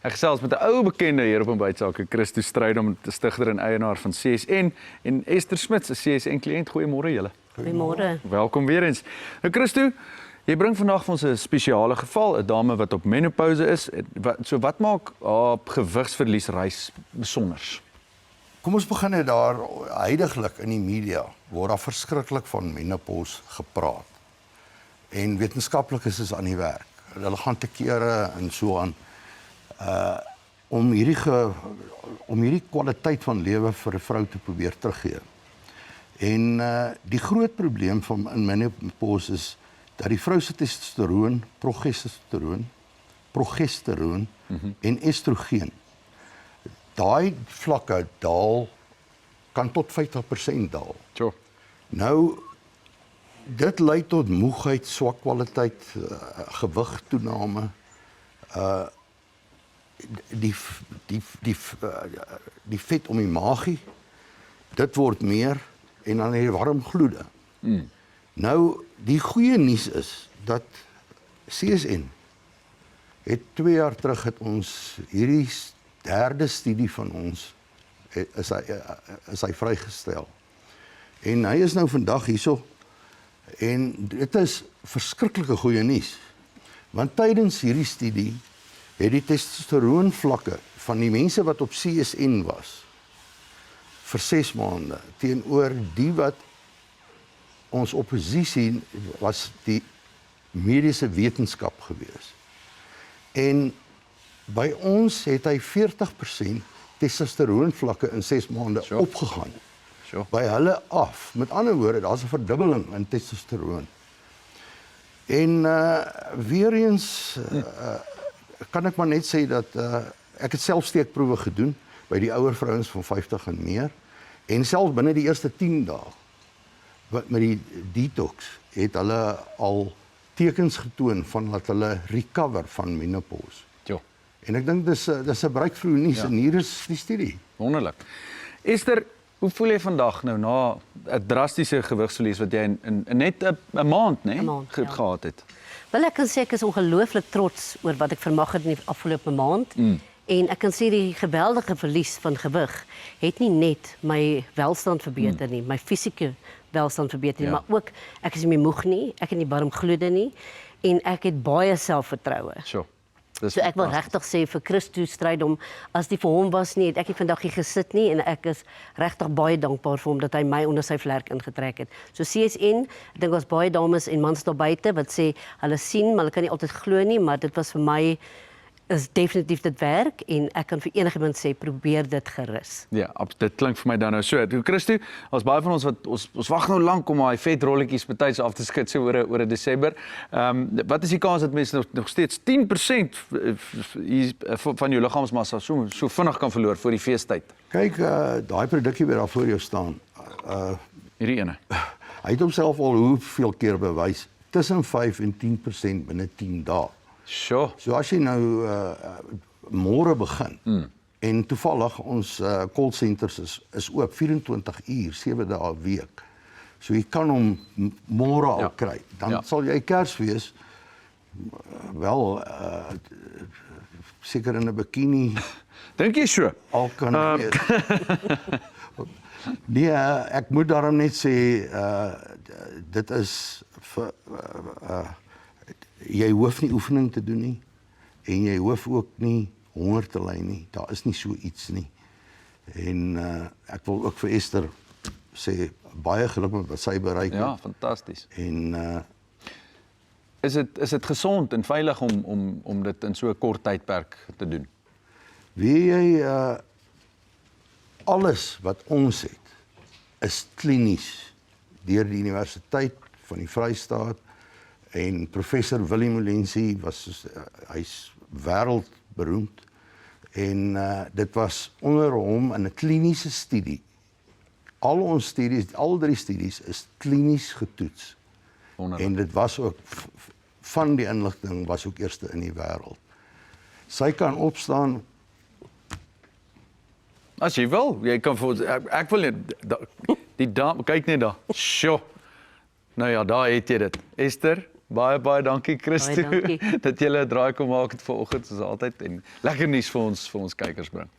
Ek gesels met 'n ou bekende hier op 'n bytsake, Christo Strydom, stigter en eienaar van CSN, en Esther Smits, 'n CSN kliënt. Goeiemôre julle. Goeiemôre. Welkom weer eens. Nou Christo, jy bring vandag vir ons 'n spesiale geval, 'n dame wat op menopouse is. So wat maak haar gewigsverliesreis besonders? Kom ons begin net daar. Huidiglik in die media word daar verskriklik van menopause gepraat. En wetenskaplikes is aan die werk. Hulle gaan te kere en so aan om hierdie kwaliteit van lewe vir 'n vrou te probeer teruggee. En die groot probleem van in menopause is dat die vrou se testosteroon, progesteroon en estrogen, daai vlakke daal, kan tot 50% daal. Sure. Nou, dit lei tot moegheid, swak kwaliteit, gewigtoename, die vet om die maagie, dit word meer, en dan die warm gloede. Nou, die goeie nuus is dat CSN het 2 jaar terug het ons hierdie derde studie van ons is hy vrygestel. En hy is nou vandag hierso, en dit is verskriklike goeie nuus. Want tydens hierdie studie het die testosteroonvlakke van die mense wat op CSN was vir 6 maande teenoor die wat ons oppositie was die mediese wetenskap gewees. En by ons het hy 40% testosteroonvlakke in 6 maande opgegaan. By hulle af. Met ander woorde, daar's 'n verdubbeling in testosteroon. En weer eens kan ek maar net sê dat ek het self steekproewe gedoen by die ouer vrouens van 50 en meer, en selfs binne die eerste 10 dae met die detox het hulle al tekens getoon van dat hulle recover van menopause. En ek dink dis 'n breakthrough nuus, en hier is die studie. Wonderlik. Esther, hoe voel jy vandag nou na 'n drastiese gewigsverlies wat jy in net 'n maand, gehad het? Wel, ek kan sê ek is ongelooflik trots oor wat ek vermag het in die afgelope maand. En ek kan sê die geweldige verlies van gewig het nie net my welstand verbeter nie, my fisieke welstand verbeter nie, maar ook ek is nie meer moeg nie, ek het nie warm gloede nie, en ek het baie selfvertroue. So ek wil regtig sê vir Christo Strydom, as die vir hom was nie, het ek nie vandag hier gesit nie, en ek is regtig baie dankbaar vir hom dat hy my onder sy vlerk ingetrek het. So CSN, ek dink ons baie dames en mans daar buite wat sê hulle sien, maar hulle kan nie altyd glo nie, maar dit was vir my is definitief dit werk, en ek kan vir enigiemand sê probeer dit gerus. Ja, dit klink vir my dan nou so. Christo, ons baie van ons wat ons wag nou lank om daai vetrolletjies betyds af te skud so oor 'n Desember. Wat is die kans dat mense nog steeds 10% van jou liggaamsmassa so vinnig kan verloor voor die feestyd? Kyk, daai produkkie wat daar voor jou staan, hierdie ene. Hy het homself al hoeveel keer bewys, tussen 5 en 10% binne 10 dae. So as jy nou môre begin, en toevallig ons call centers is oop 24 uur, 7 dae 'n week. So jy kan hom môre al kry. Dan sal jy Kersfees wel seker in 'n bikini. Dink jy so? Al kan weet. Nee, ek moet daarom net sê dit is vir jy hoef nie oefening te doen nie, en jy hoef ook nie honger te ly nie. Daar is nie so iets nie. En ek wil ook vir Esther sê baie geluk met wat sy bereik het. Ja, fantasties. En is dit gesond en veilig om dit in so 'n kort tydperk te doen? Weet jy, alles wat ons het is klinies deur die Universiteit van die Vrystaat. En professor Willie Molensie hy's wêreldberoemd, en dit was onder hom in 'n kliniese studie. Al ons studies, al 3 studies is klinies getoets. En dit was ook van die inligting was ook eerste in die wêreld. Sy kan opstaan. As jy wil, jy kan ek wil net die dame kyk net daar. Sjoe. Nou ja, daar het jy dit. Esther, Baie dankie Christo Baie dankie. dat jy 'n draai kom maak het vanoggend soos altyd en lekker nuus vir ons kykers bring.